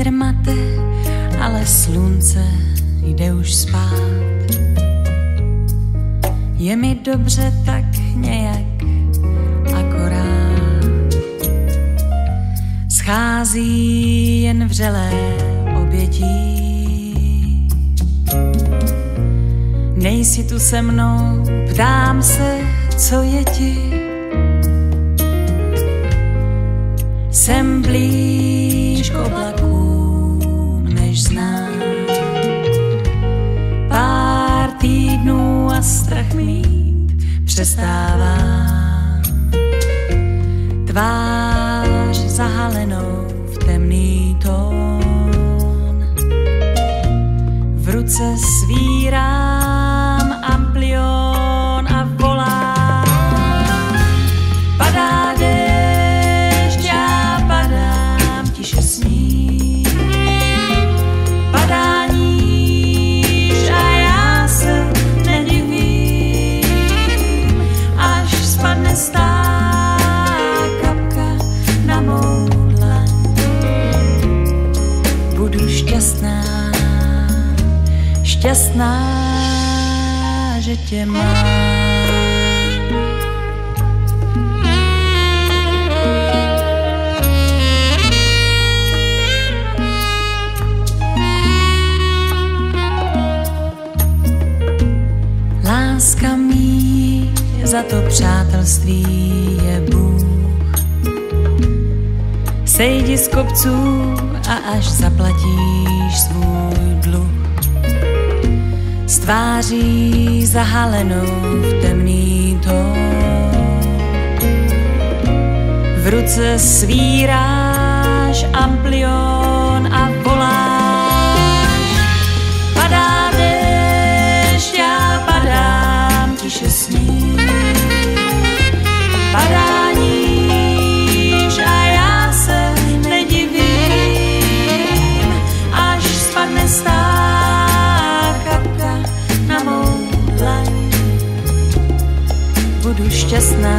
vítr mate, ale slunce jde už spát. Je mi dobře tak nějak akorát. Schází jen vřelé obětí. Nejsi tu se mnou, ptám se, co je ti. Jsem blíž k oblakům, než znám. Pár týdnů a strach mít přestává. Tvář zahalenou v temný tón. V ruce svírám amplion a volám. Padá déšť, já padám, tiše sní. Padá níž a já se nedivím, až spadne stá kapka na mou dlaň. Budu šťastná, šťastná, že tě mám. Láska mý, za to přátelství je Bůh. Sejdi z kopců a až zaplatíš svůj dluh. S tváří zahalenou v temný tón. V ruce svíráš amplion a voláš. Padá déšť, já padám, tiše sní. Padá níž a já se nedivím, až spadne stá kapka na mou dlaň. Budu šťastná,